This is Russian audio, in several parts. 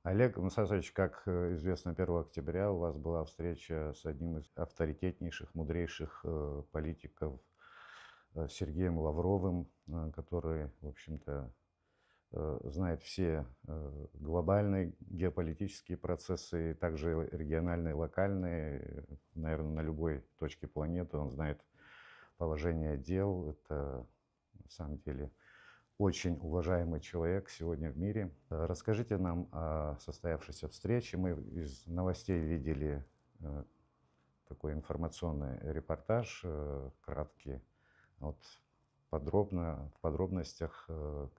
Олег Мусасович, как известно, 1 октября у вас была встреча с одним из авторитетнейших, мудрейших политиков Сергеем Лавровым, который, в общем-то, знает все глобальные геополитические процессы, также региональные, локальные, наверное, на любой точке планеты. Он знает положение дел. Это, на самом деле, очень уважаемый человек сегодня в мире. Расскажите нам о состоявшейся встрече. Мы из новостей видели такой информационный репортаж, краткий. Вот подробно, в подробностях,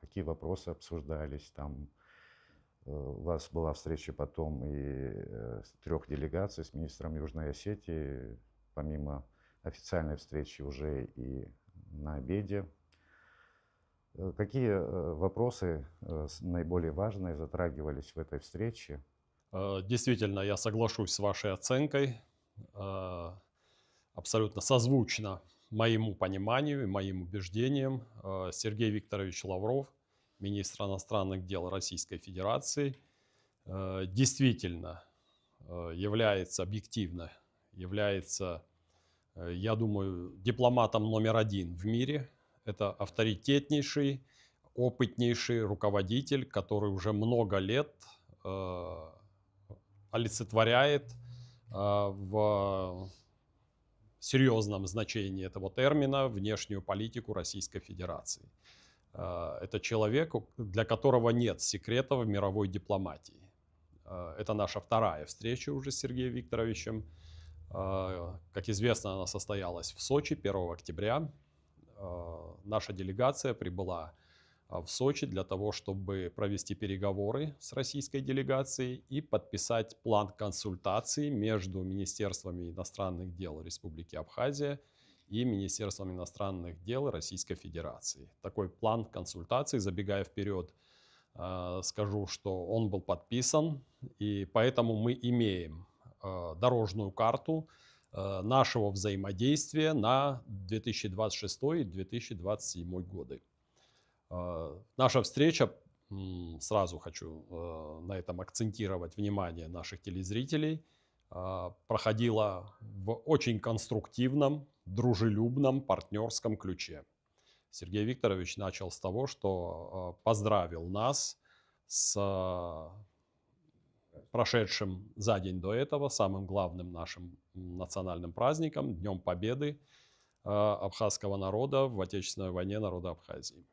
какие вопросы обсуждались. Там у вас была встреча потом и с 3 делегаций, с министром Южной Осетии, помимо официальной встречи уже и на обеде. Какие вопросы наиболее важные затрагивались в этой встрече? Действительно, я соглашусь с вашей оценкой. Абсолютно созвучно моему пониманию и моим убеждениям. Сергей Викторович Лавров, министр иностранных дел Российской Федерации, действительно является объективно, является, я думаю, дипломатом №1 в мире. Это авторитетнейший, опытнейший руководитель, который уже много лет олицетворяет в серьезном значении этого термина внешнюю политику Российской Федерации. Это человек, для которого нет секретов в мировой дипломатии. Это наша вторая встреча уже с Сергеем Викторовичем. Как известно, она состоялась в Сочи 1 октября. Наша делегация прибыла в Сочи для того, чтобы провести переговоры с российской делегацией и подписать план консультаций между Министерствами иностранных дел Республики Абхазия и Министерством иностранных дел Российской Федерации. Такой план консультаций, забегая вперед, скажу, что он был подписан, и поэтому мы имеем дорожную карту нашего взаимодействия на 2026 и 2027 годы. Наша встреча, сразу хочу на этом акцентировать внимание наших телезрителей, проходила в очень конструктивном, дружелюбном, партнерском ключе. Сергей Викторович начал с того, что поздравил нас с прошедшим за день до этого самым главным нашим национальным праздником, Днем Победы абхазского народа в Отечественной войне, народа Абхазии.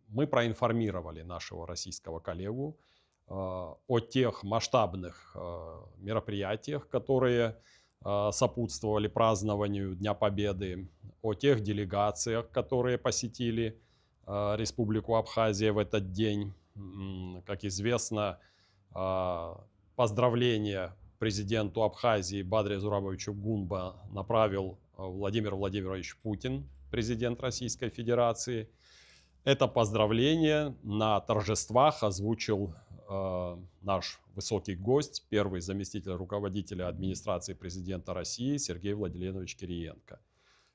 Мы проинформировали нашего российского коллегу о тех масштабных мероприятиях, которые сопутствовали празднованию Дня Победы, о тех делегациях, которые посетили Республику Абхазия в этот день. Как известно, поздравление президенту Абхазии Бадре Зурабовичу Гунба направил Владимир Владимирович Путин, президент Российской Федерации. Это поздравление на торжествах озвучил наш высокий гость, первый заместитель руководителя администрации президента России Сергей Владимирович Кириенко.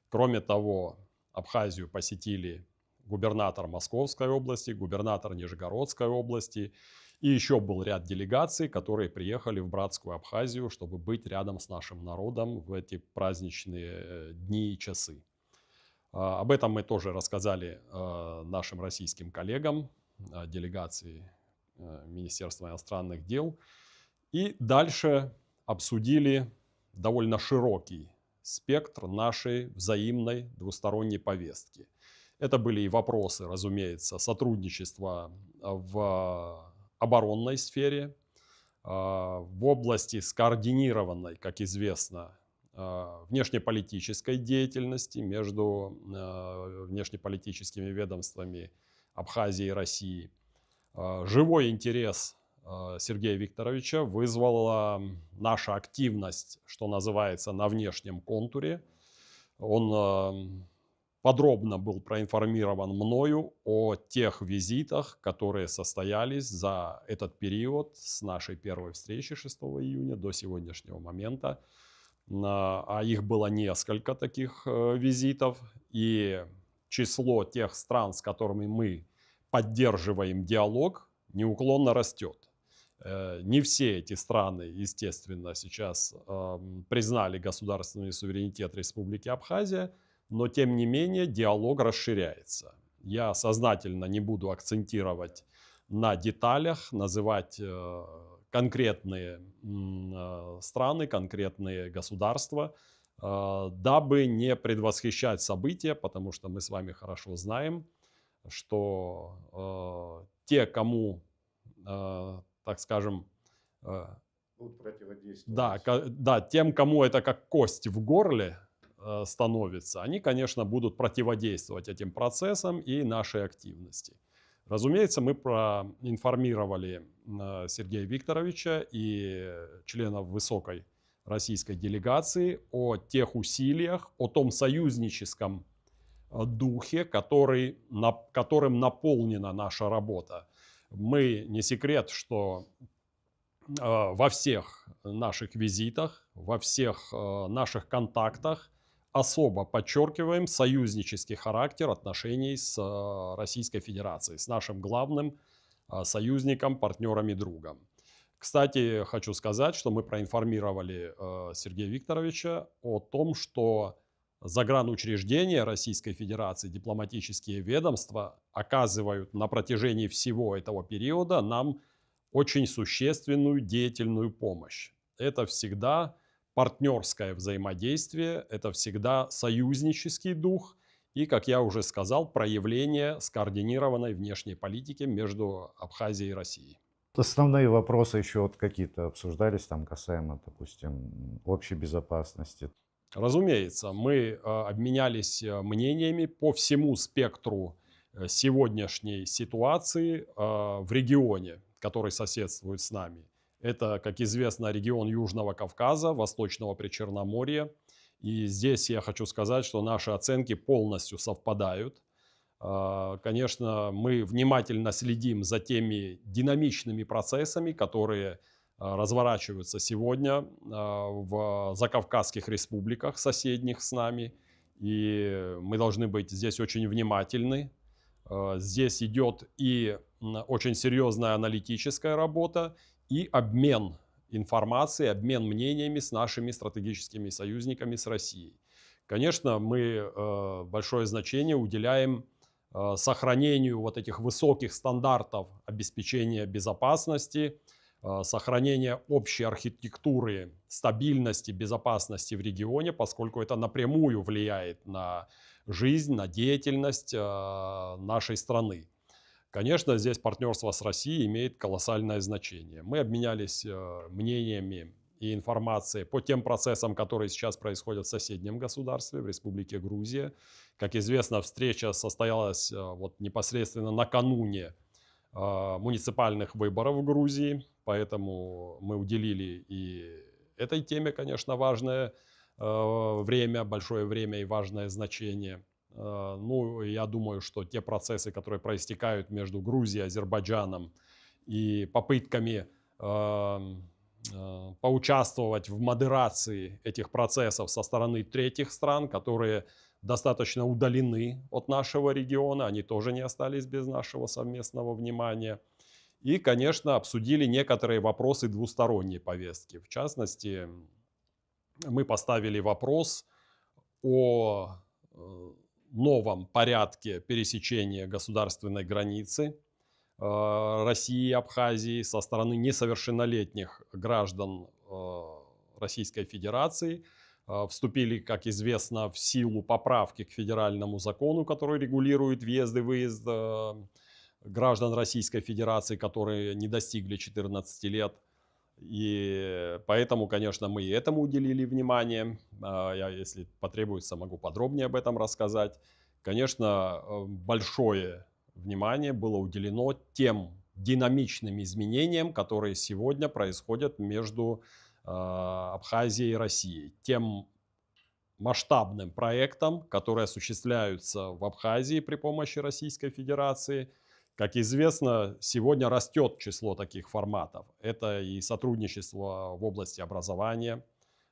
Кроме того, Абхазию посетили губернатор Московской области, губернатор Нижегородской области, и еще был ряд делегаций, которые приехали в братскую Абхазию, чтобы быть рядом с нашим народом в эти праздничные дни и часы. Об этом мы тоже рассказали нашим российским коллегам, делегации Министерства иностранных дел. И дальше обсудили довольно широкий спектр нашей взаимной двусторонней повестки. Это были и вопросы, разумеется, сотрудничества в оборонной сфере, в области скоординированной, как известно, внешнеполитической деятельности между внешнеполитическими ведомствами Абхазии и России. Живой интерес Сергея Викторовича вызвала наша активность, что называется, на внешнем контуре. Он подробно был проинформирован мною о тех визитах, которые состоялись за этот период с нашей первой встречи 6 июня до сегодняшнего момента. А их было несколько таких визитов, и число тех стран, с которыми мы поддерживаем диалог, неуклонно растет. Не все эти страны, естественно, сейчас признали государственный суверенитет Республики Абхазия, но тем не менее диалог расширяется. Я сознательно не буду акцентировать на деталях, называть конкретные страны, конкретные государства, дабы не предвосхищать события, потому что мы с вами хорошо знаем, что те, кому, так скажем, Будут противодействовать. да, да, тем, кому это как кость в горле становится, они, конечно, будут противодействовать этим процессам и нашей активности. Разумеется, мы проинформировали Сергея Викторовича и членов высокой российской делегации о тех усилиях, о том союзническом духе, которым наполнена наша работа. Мы, не секрет, что во всех наших визитах, во всех наших контактах особо подчеркиваем союзнический характер отношений с Российской Федерацией, с нашим главным союзником, партнером и другом. Кстати, хочу сказать, что мы проинформировали Сергея Викторовича о том, что загранучреждения Российской Федерации, дипломатические ведомства оказывают на протяжении всего этого периода нам очень существенную деятельную помощь. Это всегда партнерское взаимодействие, это всегда союзнический дух и, как я уже сказал, проявление скоординированной внешней политики между Абхазией и Россией. Основные вопросы еще вот какие-то обсуждались там касаемо, допустим, общей безопасности. Разумеется, мы обменялись мнениями по всему спектру сегодняшней ситуации в регионе, который соседствует с нами. Это, как известно, регион Южного Кавказа, Восточного Причерноморья. И здесь я хочу сказать, что наши оценки полностью совпадают. Конечно, мы внимательно следим за теми динамичными процессами, которые разворачиваются сегодня в закавказских республиках, соседних с нами. И мы должны быть здесь очень внимательны. Здесь идет и очень серьезная аналитическая работа, и обмен информацией, обмен мнениями с нашими стратегическими союзниками, с Россией. Конечно, мы большое значение уделяем сохранению вот этих высоких стандартов обеспечения безопасности, сохранения общей архитектуры стабильности, безопасности в регионе, поскольку это напрямую влияет на жизнь, на деятельность нашей страны. Конечно, здесь партнерство с Россией имеет колоссальное значение. Мы обменялись мнениями и информацией по тем процессам, которые сейчас происходят в соседнем государстве, в Республике Грузия. Как известно, встреча состоялась вот непосредственно накануне муниципальных выборов в Грузии, поэтому мы уделили и этой теме, конечно, важное время, большое время и важное значение. Ну, я думаю, что те процессы, которые проистекают между Грузией и Азербайджаном и попытками поучаствовать в модерации этих процессов со стороны третьих стран, которые достаточно удалены от нашего региона, они тоже не остались без нашего совместного внимания. И, конечно, обсудили некоторые вопросы двусторонней повестки. В частности, мы поставили вопрос о новом порядке пересечения государственной границы России и Абхазии со стороны несовершеннолетних граждан Российской Федерации. Вступили, как известно, в силу поправки к федеральному закону, который регулирует въезд и выезд граждан Российской Федерации, которые не достигли 14 лет. И поэтому, конечно, мы и этому уделили внимание. Я, если потребуется, могу подробнее об этом рассказать. Конечно, большое внимание было уделено тем динамичным изменениям, которые сегодня происходят между Абхазией и Россией. Тем масштабным проектам, которые осуществляются в Абхазии при помощи Российской Федерации. Как известно, сегодня растет число таких форматов. Это и сотрудничество в области образования,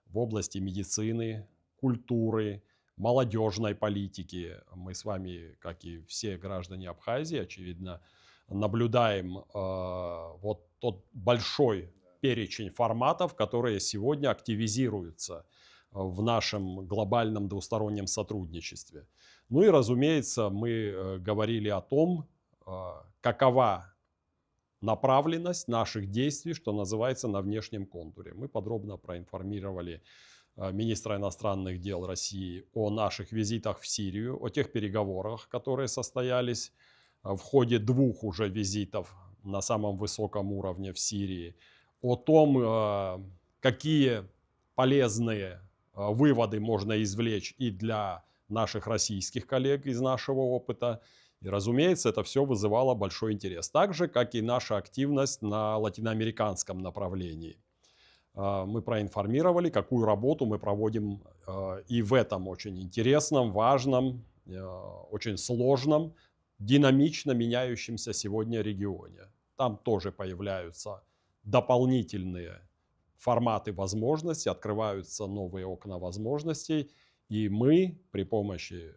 в области медицины, культуры, молодежной политики. Мы с вами, как и все граждане Абхазии, очевидно, наблюдаем вот тот большой перечень форматов, которые сегодня активизируются в нашем глобальном двустороннем сотрудничестве. Ну и, разумеется, мы говорили о том, какова направленность наших действий, что называется, на внешнем контуре. Мы подробно проинформировали министра иностранных дел России о наших визитах в Сирию, о тех переговорах, которые состоялись в ходе 2 уже визитов на самом высоком уровне в Сирии, о том, какие полезные выводы можно извлечь и для наших российских коллег из нашего опыта. И, разумеется, это все вызывало большой интерес. Так же, как и наша активность на латиноамериканском направлении. Мы проинформировали, какую работу мы проводим и в этом очень интересном, важном, очень сложном, динамично меняющемся сегодня регионе. Там тоже появляются дополнительные форматы возможностей, открываются новые окна возможностей. И мы при помощи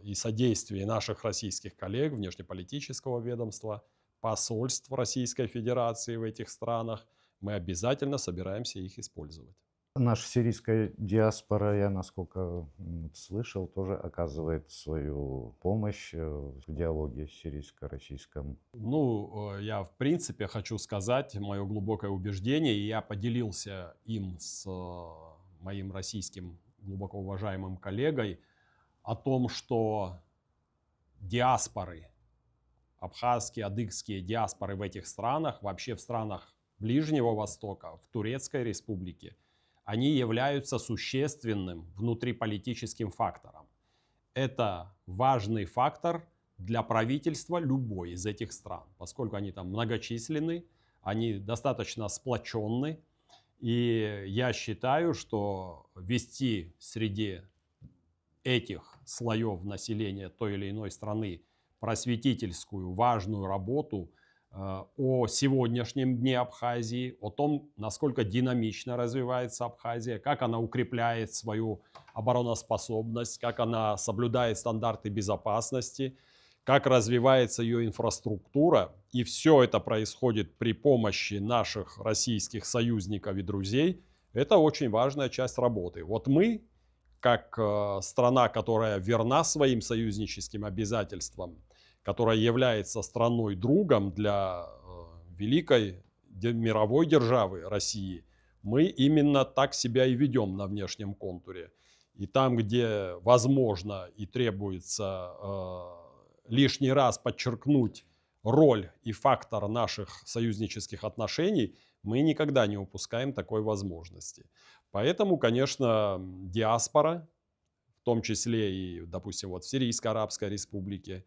и содействии наших российских коллег, внешнеполитического ведомства, посольств Российской Федерации в этих странах, мы обязательно собираемся их использовать. Наша сирийская диаспора, я, насколько слышал, тоже оказывает свою помощь в диалоге сирийско-российском. Ну, я в принципе хочу сказать мое глубокое убеждение, и я поделился им с моим российским глубоко уважаемым коллегой о том, что диаспоры, абхазские, адыгские диаспоры в этих странах, вообще в странах Ближнего Востока, в Турецкой Республике, они являются существенным внутриполитическим фактором. Это важный фактор для правительства любой из этих стран, поскольку они там многочисленны, они достаточно сплоченны. И я считаю, что вести среди этих слоев населения той или иной страны просветительскую важную работу о сегодняшнем дне Абхазии, о том, насколько динамично развивается Абхазия, как она укрепляет свою обороноспособность, как она соблюдает стандарты безопасности, как развивается ее инфраструктура. И все это происходит при помощи наших российских союзников и друзей. Это очень важная часть работы. Вот мы, как страна, которая верна своим союзническим обязательствам, которая является страной-другом для великой мировой державы России, мы именно так себя и ведем на внешнем контуре. И там, где возможно и требуется лишний раз подчеркнуть роль и фактор наших союзнических отношений, мы никогда не упускаем такой возможности. Поэтому, конечно, диаспора, в том числе и, допустим, вот в Сирийской Арабской Республике,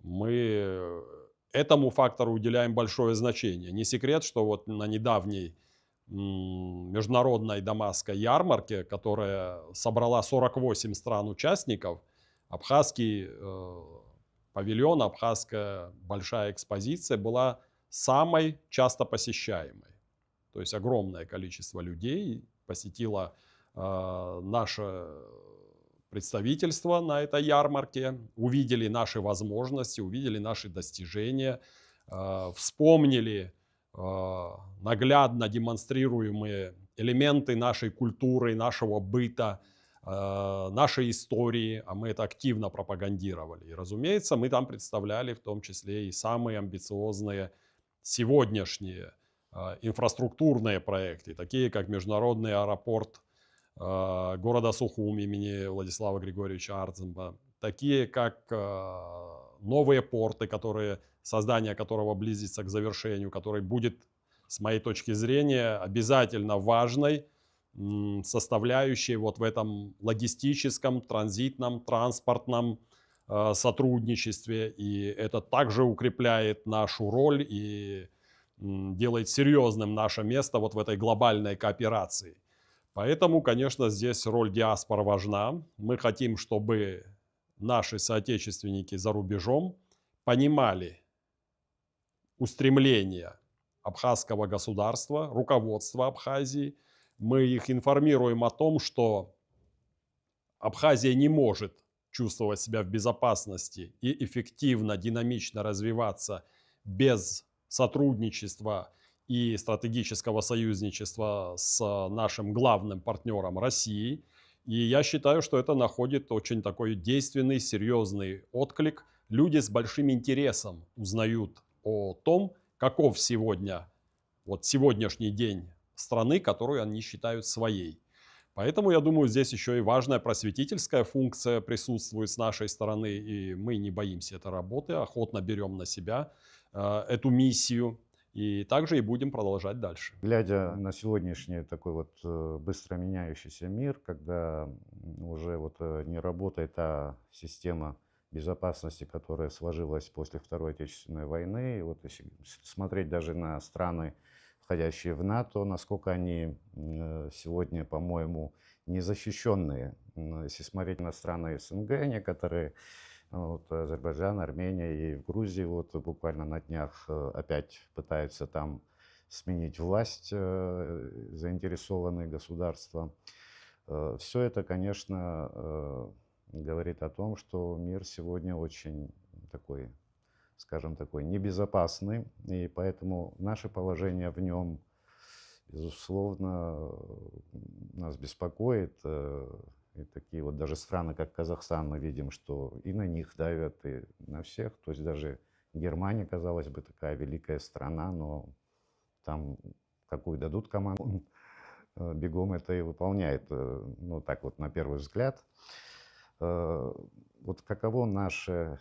мы этому фактору уделяем большое значение. Не секрет, что вот на недавней международной Дамасской ярмарке, которая собрала 48 стран-участников, абхазский павильон, абхазская большая экспозиция была самой часто посещаемой. То есть огромное количество людей посетило наше представительство на этой ярмарке, увидели наши возможности, увидели наши достижения, вспомнили наглядно демонстрируемые элементы нашей культуры, нашего быта, нашей истории, а мы это активно пропагандировали. И, разумеется, мы там представляли в том числе и самые амбициозные сегодняшние инфраструктурные проекты, такие как международный аэропорт города Сухум имени Владислава Григорьевича Ардземба, такие как новые порты, создание которого близится к завершению, который будет, с моей точки зрения, обязательно важной составляющей вот в этом логистическом, транзитном, транспортном сотрудничестве. И это также укрепляет нашу роль и делает серьезным наше место вот в этой глобальной кооперации. Поэтому, конечно, здесь роль диаспор важна. Мы хотим, чтобы наши соотечественники за рубежом понимали устремления абхазского государства, руководства Абхазии. Мы их информируем о том, что Абхазия не может чувствовать себя в безопасности и эффективно, динамично развиваться без сотрудничества и стратегического союзничества с нашим главным партнером Россией. И я считаю, что это находит очень такой действенный, серьезный отклик. Люди с большим интересом узнают о том, каков сегодня, вот сегодняшний день страны, которую они считают своей. Поэтому, я думаю, здесь еще и важная просветительская функция присутствует с нашей стороны, и мы не боимся этой работы, охотно берем на себя эту миссию, и также и будем продолжать дальше. Глядя на сегодняшний такой вот быстро меняющийся мир, когда уже вот не работает та система безопасности, которая сложилась после Второй Отечественной войны, и вот если смотреть даже на страны, входящие в НАТО, насколько они сегодня, по-моему, незащищенные. Если смотреть на страны СНГ, некоторые, вот, Азербайджан, Армения и в Грузии вот буквально на днях опять пытаются там сменить власть заинтересованные государства. Все это, конечно, говорит о том, что мир сегодня очень такой, скажем, такой небезопасный, и поэтому наше положение в нем, безусловно, нас беспокоит. И такие вот даже страны, как Казахстан, мы видим, что и на них давят, и на всех. То есть даже Германия, казалось бы, такая великая страна, но там какую дадут команду, бегом это и выполняет. Ну, так вот, на первый взгляд. Вот каково наше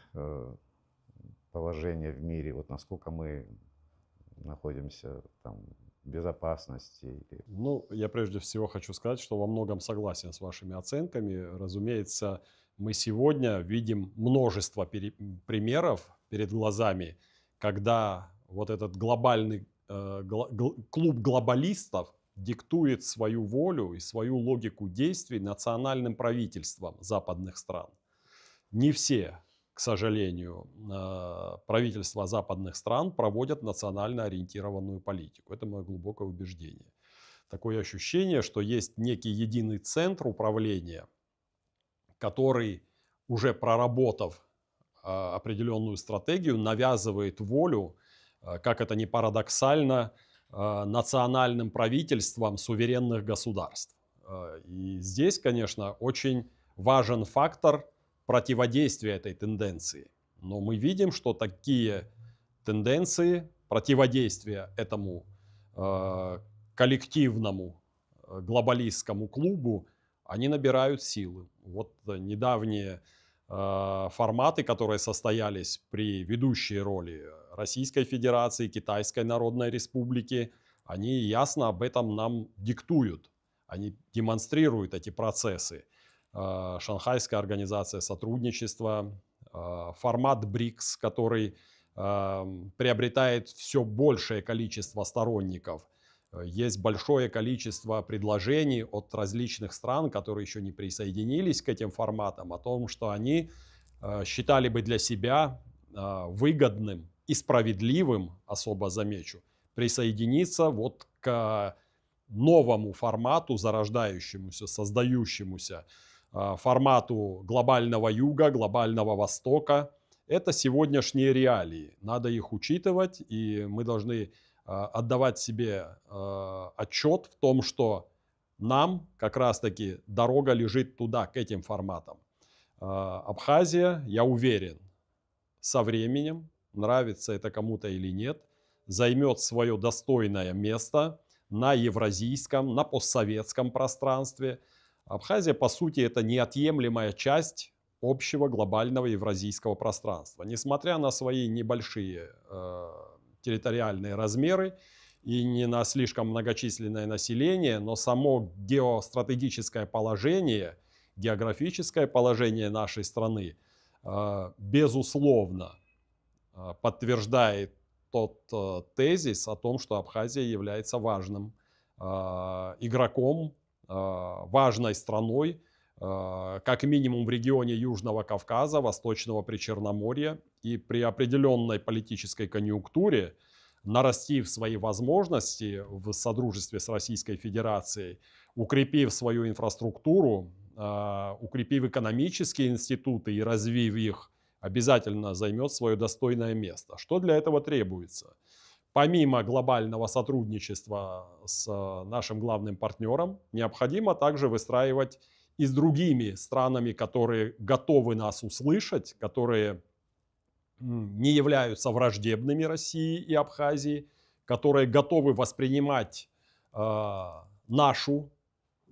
положение в мире, вот насколько мы находимся там в безопасности? Ну, я прежде всего хочу сказать, что во многом согласен с вашими оценками. Разумеется, мы сегодня видим множество примеров перед глазами, когда вот этот глобальный клуб глобалистов диктует свою волю и свою логику действий национальным правительствам западных стран. Не все, к сожалению, правительства западных стран проводят национально ориентированную политику. Это мое глубокое убеждение. Такое ощущение, что есть некий единый центр управления, который, уже проработав определенную стратегию, навязывает волю, как это ни парадоксально, национальным правительствам суверенных государств. И здесь, конечно, очень важен фактор противодействия этой тенденции. Но мы видим, что такие тенденции противодействия этому коллективному глобалистскому клубу, они набирают силы. Вот недавние форматы, которые состоялись при ведущей роли Российской Федерации, Китайской Народной Республики, они ясно об этом нам диктуют. Они демонстрируют эти процессы. Шанхайская организация сотрудничества, формат БРИКС, который приобретает все большее количество сторонников. Есть большое количество предложений от различных стран, которые еще не присоединились к этим форматам, о том, что они считали бы для себя выгодным и справедливым, особо замечу, присоединиться вот к новому формату, зарождающемуся, создающемуся формату глобального юга, глобального востока. Это сегодняшние реалии. Надо их учитывать, и мы должны отдавать себе отчет в том, что нам как раз-таки дорога лежит туда, к этим форматам. Абхазия, я уверен, со временем, нравится это кому-то или нет, займет свое достойное место на евразийском, на постсоветском пространстве. Абхазия, по сути, это неотъемлемая часть общего глобального евразийского пространства. Несмотря на свои небольшие территориальные размеры и не на слишком многочисленное население, но само геостратегическое положение, географическое положение нашей страны, безусловно, подтверждает тот тезис о том, что Абхазия является важным игроком, важной страной, как минимум в регионе Южного Кавказа, Восточного Причерноморья, и при определенной политической конъюнктуре, нарастив свои возможности в содружестве с Российской Федерацией, укрепив свою инфраструктуру, укрепив экономические институты и развив их, обязательно займет свое достойное место. Что для этого требуется? помимо глобального сотрудничества с нашим главным партнером, необходимо также выстраивать и с другими странами, которые готовы нас услышать, которые не являются враждебными России и Абхазии, которые готовы воспринимать нашу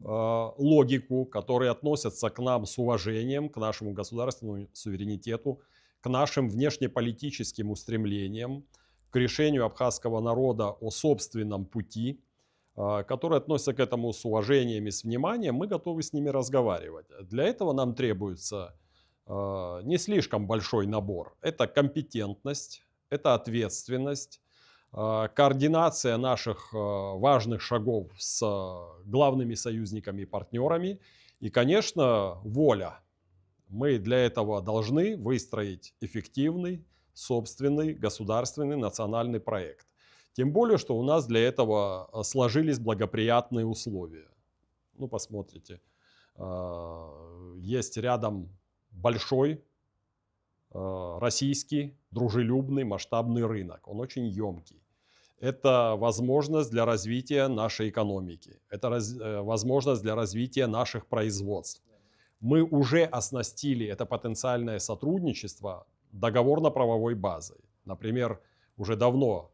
логику, которые относятся к нам с уважением, к нашему государственному суверенитету, к нашим внешнеполитическим устремлениям, к решению абхазского народа о собственном пути, которые относятся к этому с уважением и с вниманием, мы готовы с ними разговаривать. Для этого нам требуется не слишком большой набор. Это компетентность, это ответственность, координация наших важных шагов с главными союзниками и партнерами и, конечно, воля. Мы для этого должны выстроить эффективный, собственный, государственный, национальный проект. Тем более, что у нас для этого сложились благоприятные условия. Ну, посмотрите, есть рядом большой российский, дружелюбный, масштабный рынок. Он очень емкий. Это возможность для развития нашей экономики. Это возможность для развития наших производств. Мы уже оснастили это потенциальное сотрудничество договорно-правовой базой. Например, уже давно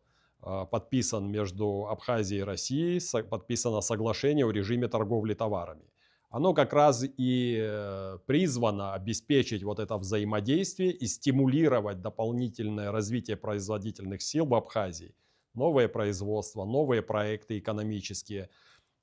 подписан между Абхазией и Россией, подписано соглашение о режиме торговли товарами. Оно как раз и призвано обеспечить вот это взаимодействие и стимулировать дополнительное развитие производительных сил в Абхазии. Новое производство, новые проекты экономические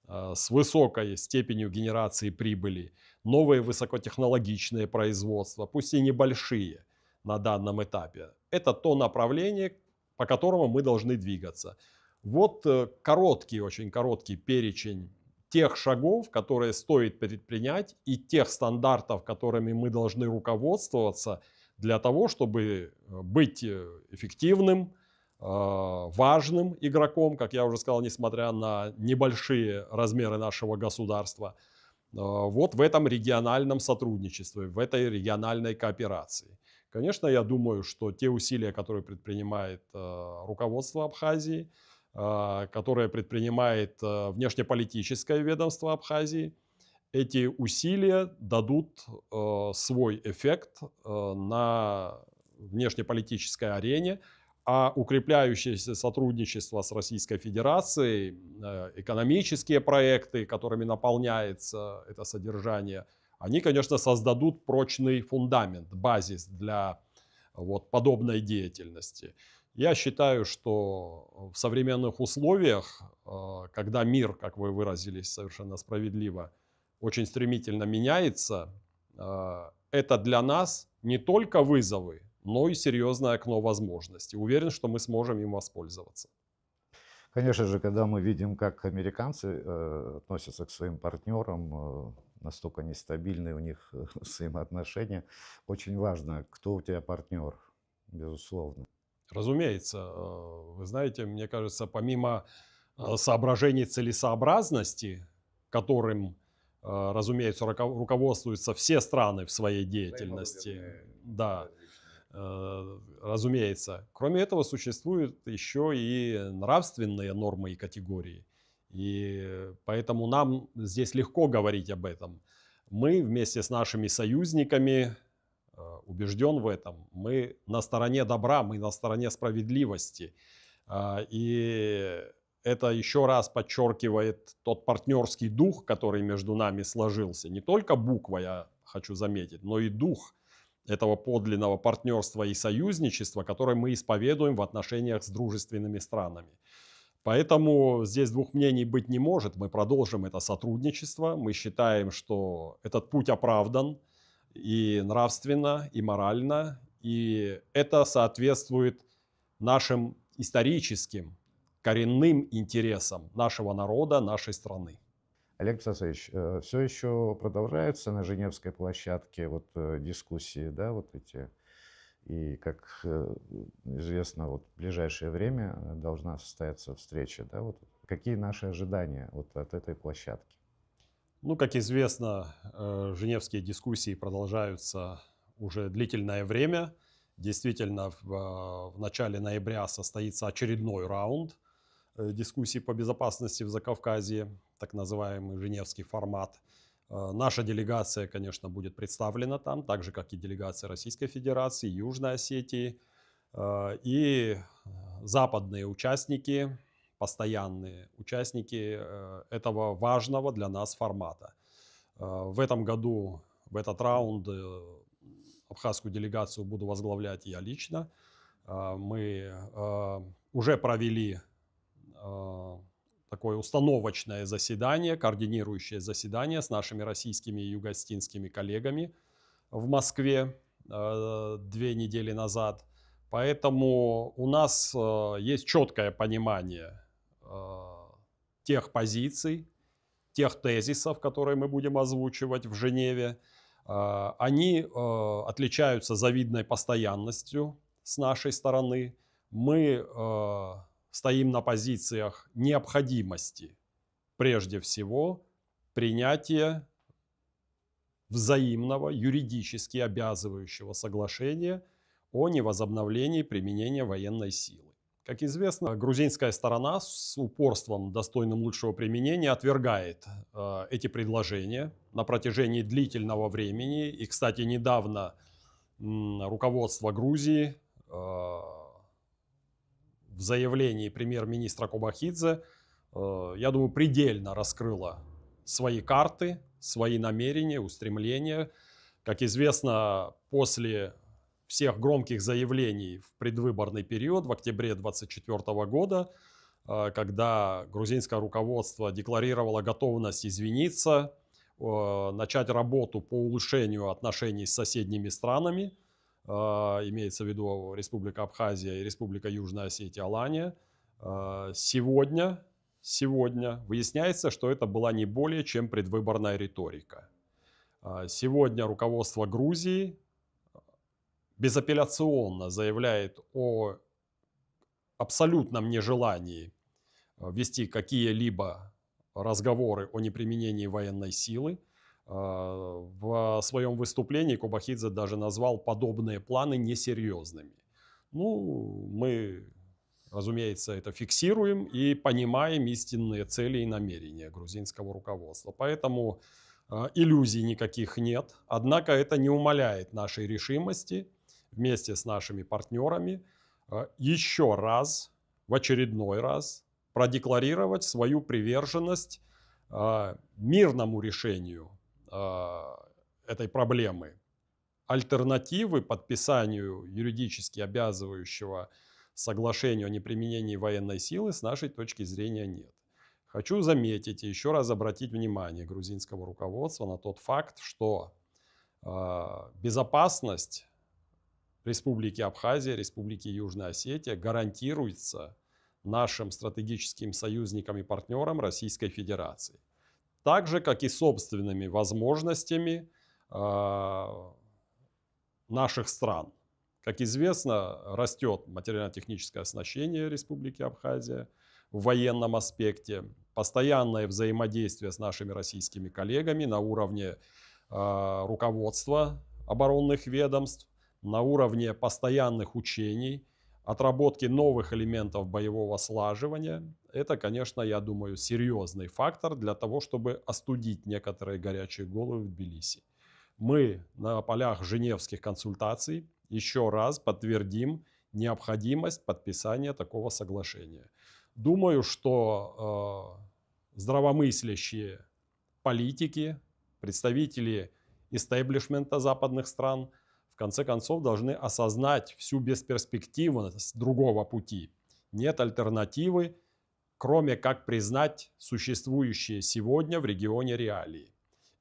с высокой степенью генерации прибыли, новые высокотехнологичные производства, пусть и небольшие на данном этапе. Это то направление, по которому мы должны двигаться. Вот короткий, очень короткий перечень тех шагов, которые стоит предпринять, и тех стандартов, которыми мы должны руководствоваться для того, чтобы быть эффективным, важным игроком, как я уже сказал, несмотря на небольшие размеры нашего государства, вот в этом региональном сотрудничестве, в этой региональной кооперации. Конечно, я думаю, что те усилия, которые предпринимает руководство Абхазии, которое предпринимает внешнеполитическое ведомство Абхазии, эти усилия дадут свой эффект на внешнеполитической арене, а укрепляющееся сотрудничество с Российской Федерацией, экономические проекты, которыми наполняется это содержание, они, конечно, создадут прочный фундамент, базис для вот подобной деятельности. Я считаю, что в современных условиях, когда мир, как вы выразились совершенно справедливо, очень стремительно меняется, это для нас не только вызовы, но и серьезное окно возможностей. Уверен, что мы сможем им воспользоваться. Конечно же, когда мы видим, как американцы относятся к своим партнерам, настолько нестабильные у них взаимоотношения, очень важно, кто у тебя партнер, безусловно. Разумеется, вы знаете, мне кажется, помимо соображений целесообразности, которым, разумеется, руководствуются все страны в своей деятельности, да, разумеется. Кроме этого, существуют еще и нравственные нормы и категории. И поэтому нам здесь легко говорить об этом. Мы вместе с нашими союзниками, убежден в этом, мы на стороне добра, мы на стороне справедливости. И это еще раз подчеркивает тот партнерский дух, который между нами сложился. Не только буква, я хочу заметить, но и дух этого подлинного партнерства и союзничества, которое мы исповедуем в отношениях с дружественными странами. Поэтому здесь двух мнений быть не может. Мы продолжим это сотрудничество. Мы считаем, что этот путь оправдан и нравственно, и морально. И это соответствует нашим историческим, коренным интересам нашего народа, нашей страны. Олег Александрович, все еще продолжаются на Женевской площадке вот дискуссии, да, вот эти. И, как известно, вот в ближайшее время должна состояться встреча, да, вот какие наши ожидания вот от этой площадки? Ну, как известно, женевские дискуссии продолжаются уже длительное время. Действительно, в начале ноября состоится очередной раунд дискуссий по безопасности в Закавказье, так называемый Женевский формат. Наша делегация, конечно, будет представлена там, так же, как и делегация Российской Федерации, Южной Осетии. И западные участники, постоянные участники этого важного для нас формата. В этом году, в этот раунд, абхазскую делегацию буду возглавлять я лично. Мы уже провели такое установочное заседание, координирующее заседание с нашими российскими и югоостинскими коллегами в Москве 2 недели назад. Поэтому у нас есть четкое понимание тех позиций, тех тезисов, которые мы будем озвучивать в Женеве. Они отличаются завидной постоянностью с нашей стороны. Мы стоим на позициях необходимости, прежде всего, принятия взаимного юридически обязывающего соглашения о невозобновлении применения военной силы. Как известно, грузинская сторона с упорством, достойным лучшего применения, отвергает эти предложения на протяжении длительного времени. И, кстати, недавно руководство Грузии в заявлении премьер-министра Кобахидзе, я думаю, предельно раскрыло свои карты, свои намерения, устремления. Как известно, после всех громких заявлений в предвыборный период в октябре 2024 года, когда грузинское руководство декларировало готовность извиниться, начать работу по улучшению отношений с соседними странами, имеется в виду Республика Абхазия и Республика Южная Осетия, Алания, сегодня выясняется, что это была не более чем предвыборная риторика. Сегодня руководство Грузии безапелляционно заявляет о абсолютном нежелании вести какие-либо разговоры о неприменении военной силы. В своем выступлении Кобахидзе даже назвал подобные планы несерьезными. Ну, мы, разумеется, это фиксируем и понимаем истинные цели и намерения грузинского руководства. Поэтому иллюзий никаких нет. Однако это не умаляет нашей решимости вместе с нашими партнерами еще раз, в очередной раз, продекларировать свою приверженность мирному решению этой проблемы. Альтернативы подписанию юридически обязывающего соглашения о неприменении военной силы с нашей точки зрения нет. Хочу заметить и еще раз обратить внимание грузинского руководства на тот факт, что безопасность Республики Абхазия, Республики Южная Осетия гарантируется нашим стратегическим союзникам и партнерам Российской Федерации. Так же, как и собственными возможностями наших стран. Как известно, растет материально-техническое оснащение Республики Абхазия в военном аспекте. Постоянное взаимодействие с нашими российскими коллегами на уровне руководства оборонных ведомств, на уровне постоянных учений, отработки новых элементов боевого слаживания. Это, конечно, я думаю, серьезный фактор для того, чтобы остудить некоторые горячие головы в Тбилиси. Мы на полях женевских консультаций еще раз подтвердим необходимость подписания такого соглашения. Думаю, что здравомыслящие политики, представители истеблишмента западных стран в конце концов должны осознать всю бесперспективность другого пути. Нет альтернативы, кроме как признать существующие сегодня в регионе реалии.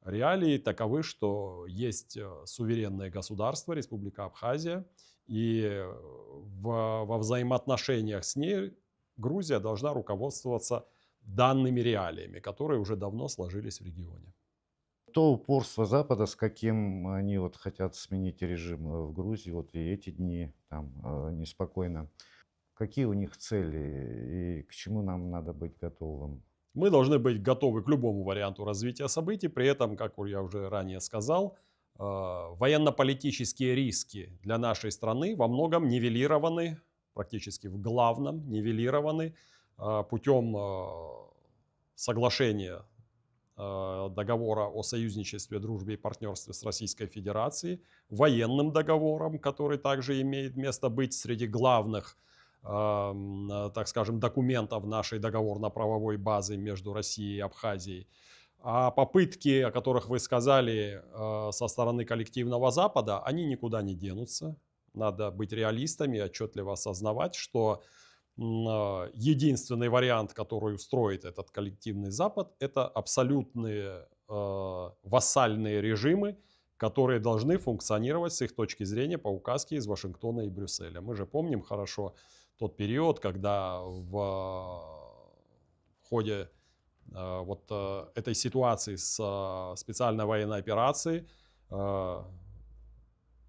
Реалии таковы, что есть суверенное государство, Республика Абхазия, и во взаимоотношениях с ней Грузия должна руководствоваться данными реалиями, которые уже давно сложились в регионе. То упорство Запада, с каким они вот хотят сменить режим в Грузии, вот и эти дни там неспокойно. Какие у них цели и к чему нам надо быть готовым? Мы должны быть готовы к любому варианту развития событий. При этом, как я уже ранее сказал, военно-политические риски для нашей страны во многом нивелированы, практически в главном нивелированы путем соглашения договора о союзничестве, дружбе и партнерстве с Российской Федерацией, военным договором, который также имеет место быть среди главных, так скажем, документов нашей договорно-правовой базы между Россией и Абхазией. А попытки, о которых вы сказали, со стороны коллективного Запада, они никуда не денутся. Надо быть реалистами и отчетливо осознавать, что единственный вариант, который устроит этот коллективный Запад, это абсолютные вассальные режимы, которые должны функционировать с их точки зрения по указке из Вашингтона и Брюсселя. Мы же помним хорошо тот период, когда в ходе этой ситуации с специальной военной операцией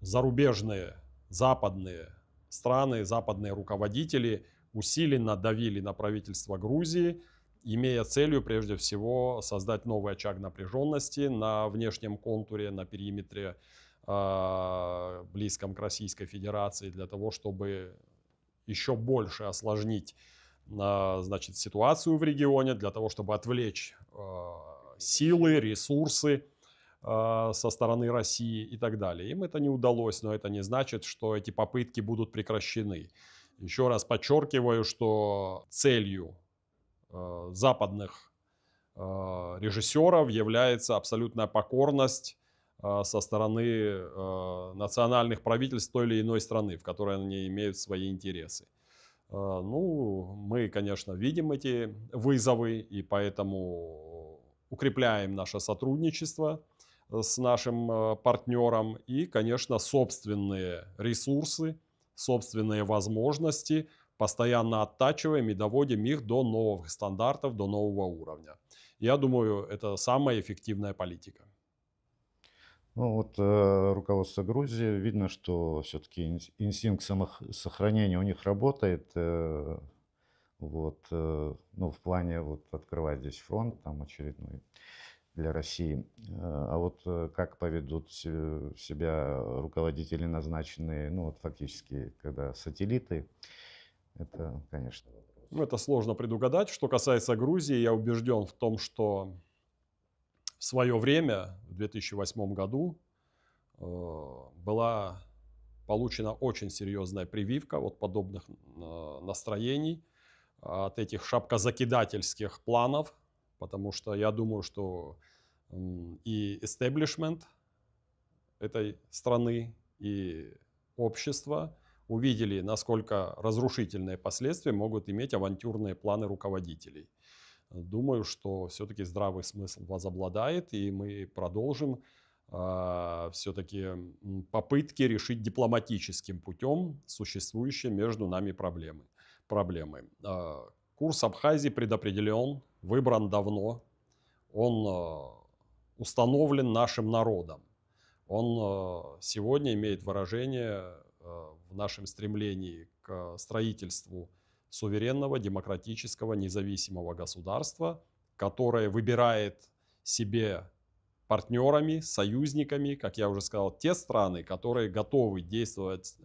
зарубежные, западные страны, западные руководители усиленно давили на правительство Грузии, имея целью прежде всего создать новый очаг напряженности на внешнем контуре, на периметре близком к Российской Федерации, для того, чтобы еще больше осложнить значит, ситуацию в регионе, для того, чтобы отвлечь силы, ресурсы со стороны России и так далее. Им это не удалось, но это не значит, что эти попытки будут прекращены. Еще раз подчеркиваю, что целью западных режиссеров является абсолютная покорность со стороны национальных правительств той или иной страны, в которой они имеют свои интересы. Ну, мы, конечно, видим эти вызовы, и поэтому укрепляем наше сотрудничество с нашим партнером и, конечно, собственные ресурсы, собственные возможности постоянно оттачиваем и доводим их до новых стандартов, до нового уровня. Я думаю, это самая эффективная политика. Ну вот руководство Грузии, видно, что все-таки инстинкт самосохранения у них работает. Ну, в плане вот открывать здесь фронт там очередной для России. А вот как поведут себя руководители, назначенные, ну вот фактически, когда сателлиты, это, конечно, вопрос. Ну, это сложно предугадать. Что касается Грузии, я убежден в том, что в свое время, в 2008 году, была получена очень серьезная прививка от подобных настроений, от этих шапкозакидательских планов, потому что я думаю, что и истеблишмент этой страны, и общество увидели, насколько разрушительные последствия могут иметь авантюрные планы руководителей. Думаю, что все-таки здравый смысл возобладает, и мы продолжим все-таки попытки решить дипломатическим путем существующие между нами проблемы. Курс Абхазии предопределен, выбран давно, он установлен нашим народом. Он сегодня имеет выражение в нашем стремлении к строительству суверенного, демократического, независимого государства, которое выбирает себе партнерами, союзниками, как я уже сказал, те страны, которые готовы действовать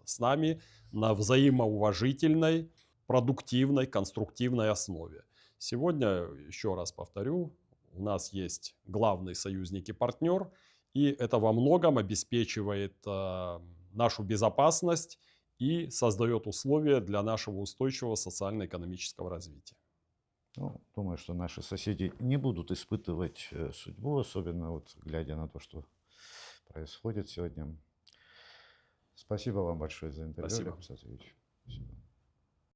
с нами на взаимоуважительной, продуктивной, конструктивной основе. Сегодня, еще раз повторю, у нас есть главный союзник и партнер, и это во многом обеспечивает нашу безопасность и создает условия для нашего устойчивого социально-экономического развития. Ну, думаю, что наши соседи не будут испытывать судьбу, особенно вот глядя на то, что происходит сегодня. Спасибо вам большое за интервью, Спасибо. Александр Сергеевич.